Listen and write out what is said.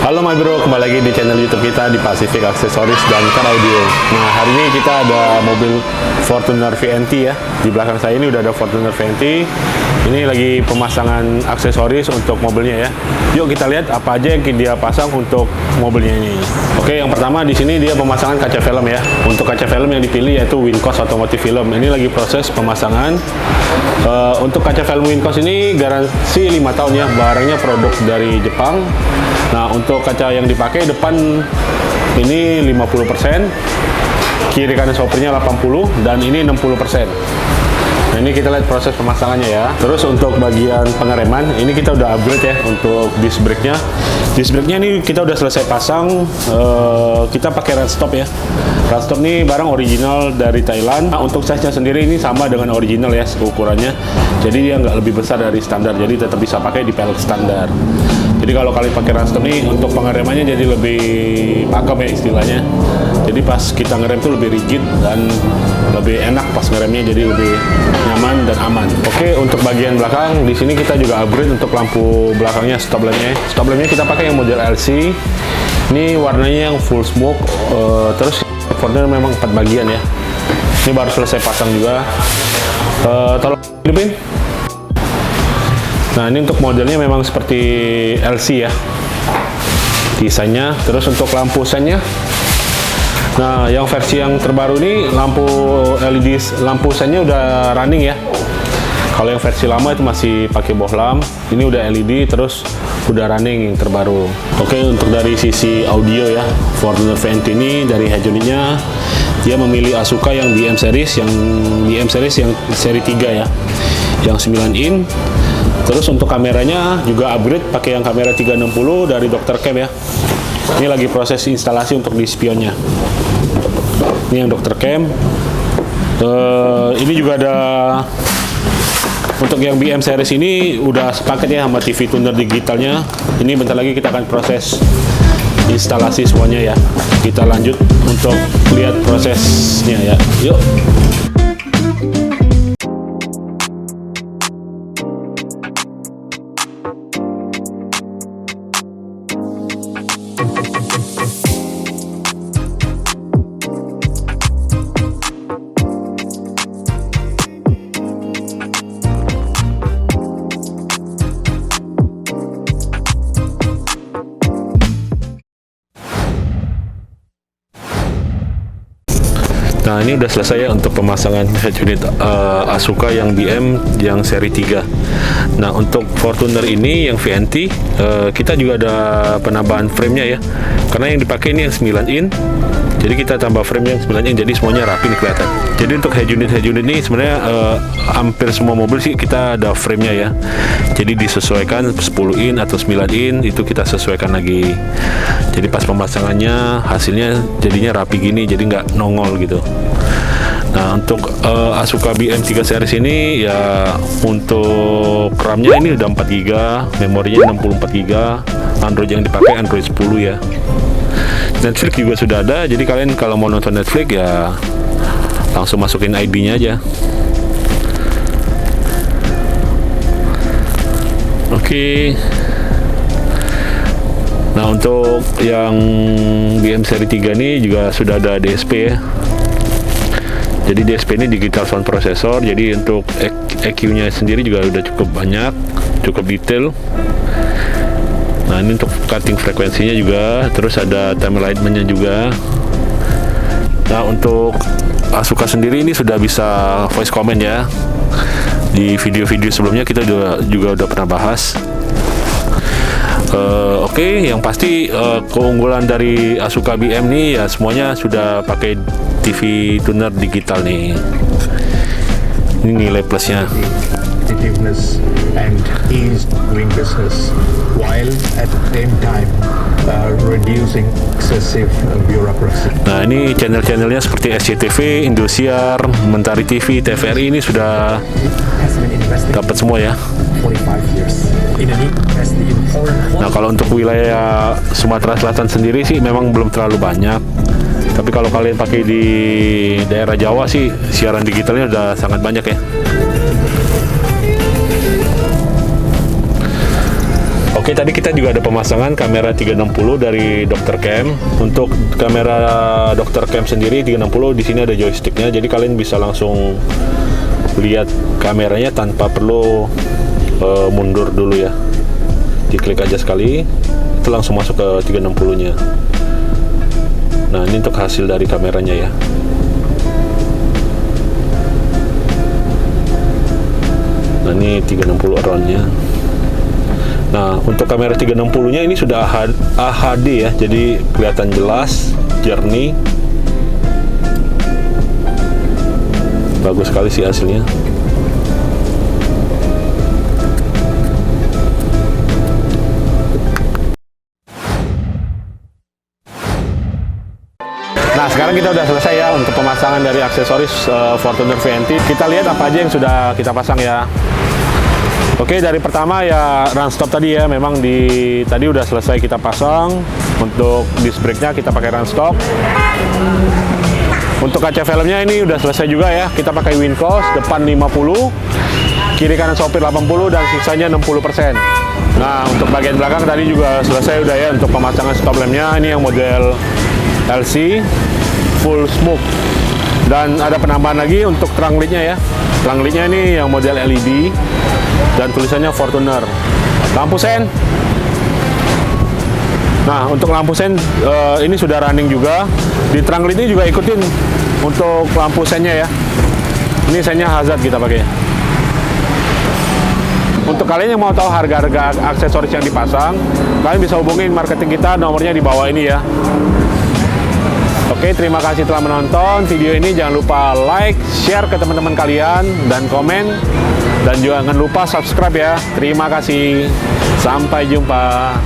Halo my bro, kembali lagi di channel YouTube kita di Pacific Accessories dan Car Audio. Nah, hari ini kita ada mobil Fortuner VNT ya. Di belakang saya ini udah ada Fortuner VNT. Ini lagi pemasangan aksesoris untuk mobilnya ya. Yuk kita lihat apa aja yang dia pasang untuk mobilnya ini. Oke, yang pertama di sini dia pemasangan kaca film ya. Untuk kaca film yang dipilih yaitu Wincos Automotive Film. Ini lagi proses pemasangan. Untuk kaca film Wincos ini garansi 5 tahun ya. Barangnya produk dari Jepang. Nah, untuk kaca yang dipakai depan ini 50%, kiri kanan sopirnya 80, dan ini 60%. Nah, ini kita lihat proses pemasangannya ya. Terus untuk bagian pengereman, ini kita udah upgrade ya untuk disc brake-nya. Disc brake-nya ini kita udah selesai pasang, kita pakai Redstop ya. Redstop ini barang original dari Thailand. Nah, untuk size-nya sendiri ini sama dengan original ya, ukurannya. Jadi dia nggak lebih besar dari standar, jadi tetap bisa pakai di pelek standar. Jadi kalau kalian pakai Redstop ini untuk pengeremannya jadi lebih pakem ya istilahnya. Jadi pas kita ngerem tuh lebih rigid dan lebih enak pas ngeremnya, jadi lebih nyaman dan aman. Oke, untuk bagian belakang di sini kita juga upgrade untuk lampu belakangnya, stop lampnya. Stop lampnya kita pakai yang model LC. Ini warnanya yang full smoke. Terus Fortuner memang 4 bagian ya. Ini baru selesai pasang juga. Tolong hidupin. Nah, ini untuk modelnya memang seperti LC ya desainnya. Terus untuk lampu sennya, nah yang versi yang terbaru ini lampu LED, lampu sennya udah running ya. Kalau yang versi lama itu masih pakai bohlam, ini udah LED terus udah running yang terbaru. Oke, untuk dari sisi audio ya, Fortuner VNT ini dari head unitnya dia memilih Asuka yang BM series, yang seri 3 ya, yang 9 in. Terus untuk kameranya juga upgrade pakai yang kamera 360 dari Dr. Cam ya. Ini lagi proses instalasi untuk di spionnya. Ini yang Dr. Cam. Ini juga ada untuk yang BM series ini udah sepaket ya sama TV tuner digitalnya. Ini bentar lagi kita akan proses instalasi semuanya ya. Kita lanjut untuk lihat prosesnya ya. Yuk. Nah, ini udah selesai ya untuk pemasangan head unit Asuka yang BM yang seri 3. Nah, untuk Fortuner ini yang VNT kita juga ada penambahan frame-nya ya. Karena yang dipakai ini yang 9 in. Jadi kita tambah frame yang 9 in, jadi semuanya rapi nih kelihatan. Jadi untuk head unit ini sebenarnya hampir semua mobil sih kita ada frame-nya ya. Jadi disesuaikan 10 in atau 9 in itu kita sesuaikan lagi. Jadi pas pemasangannya hasilnya jadinya rapi gini, jadi nggak nongol gitu. Nah, untuk Asuka BM3 series ini ya, untuk RAM-nya ini udah 4 GB, memorinya 64 GB, Android yang dipakai Android 10 ya. Netflix juga sudah ada, jadi kalian kalau mau nonton Netflix ya langsung masukin ID-nya aja. Oke. Nah, untuk yang BM seri 3 ini juga sudah ada DSP ya. Jadi DSP ini digital sound processor, jadi untuk EQ-nya sendiri juga udah cukup banyak, cukup detail. Nah, ini untuk cutting frekuensinya juga, terus ada time alignment-nya juga. Nah, untuk Asuka sendiri ini sudah bisa voice command ya. Di video-video sebelumnya kita juga udah pernah bahas. Oke, yang pasti keunggulan dari Asuka BM nih ya semuanya sudah pakai TV tuner digital nih. Ini nilai plusnya. Competitiveness and ease doing business while at the same time reducing excessive bureaucracy. Nah, ini channel-channelnya seperti SCTV, Indosiar, Mentari TV, TVRI ini sudah dapat semua ya. Nah, kalau untuk wilayah Sumatera Selatan sendiri sih memang belum terlalu banyak. Tapi kalau kalian pakai di daerah Jawa sih siaran digitalnya udah sangat banyak ya. Oke, tadi kita juga ada pemasangan kamera 360 dari Dr. Cam. Untuk kamera Dr. Cam sendiri 360 di sini ada joysticknya, jadi kalian bisa langsung lihat kameranya tanpa perlu mundur dulu ya. Diklik aja sekali, itu langsung masuk ke 360-nya. Nah, ini untuk hasil dari kameranya ya. Nah, ini 360 around-nya. Nah, untuk kamera 360-nya ini sudah HD ya, jadi kelihatan jelas, jernih. Bagus sekali sih hasilnya. Nah, sekarang kita udah selesai ya untuk pemasangan dari aksesoris Fortuner VNT. Kita lihat apa aja yang sudah kita pasang ya. Oke, dari pertama ya run stop tadi ya, memang tadi udah selesai kita pasang. Untuk disc brake-nya kita pakai run stop. Untuk kaca filmnya ini udah selesai juga ya, kita pakai Wincos, depan 50, kiri kanan sopir 80 dan sisanya 60%. Nah, untuk bagian belakang tadi juga selesai udah ya untuk pemasangan stop lampnya. Ini yang model LC full smoke, dan ada penambahan lagi untuk trunk lead-nya ya. Trunk lead-nya ini yang model LED dan tulisannya Fortuner. Lampu sen. Nah, untuk lampu sen ini sudah running juga. Di trunk lead ini juga ikutin untuk lampu sennya ya. Ini sennya hazard kita pakai. Untuk kalian yang mau tahu harga-harga aksesoris yang dipasang, kalian bisa hubungin marketing kita, nomornya di bawah ini ya. Oke, terima kasih telah menonton video ini. Jangan lupa like, share ke teman-teman kalian, dan komen. Dan jangan lupa subscribe ya. Terima kasih. Sampai jumpa.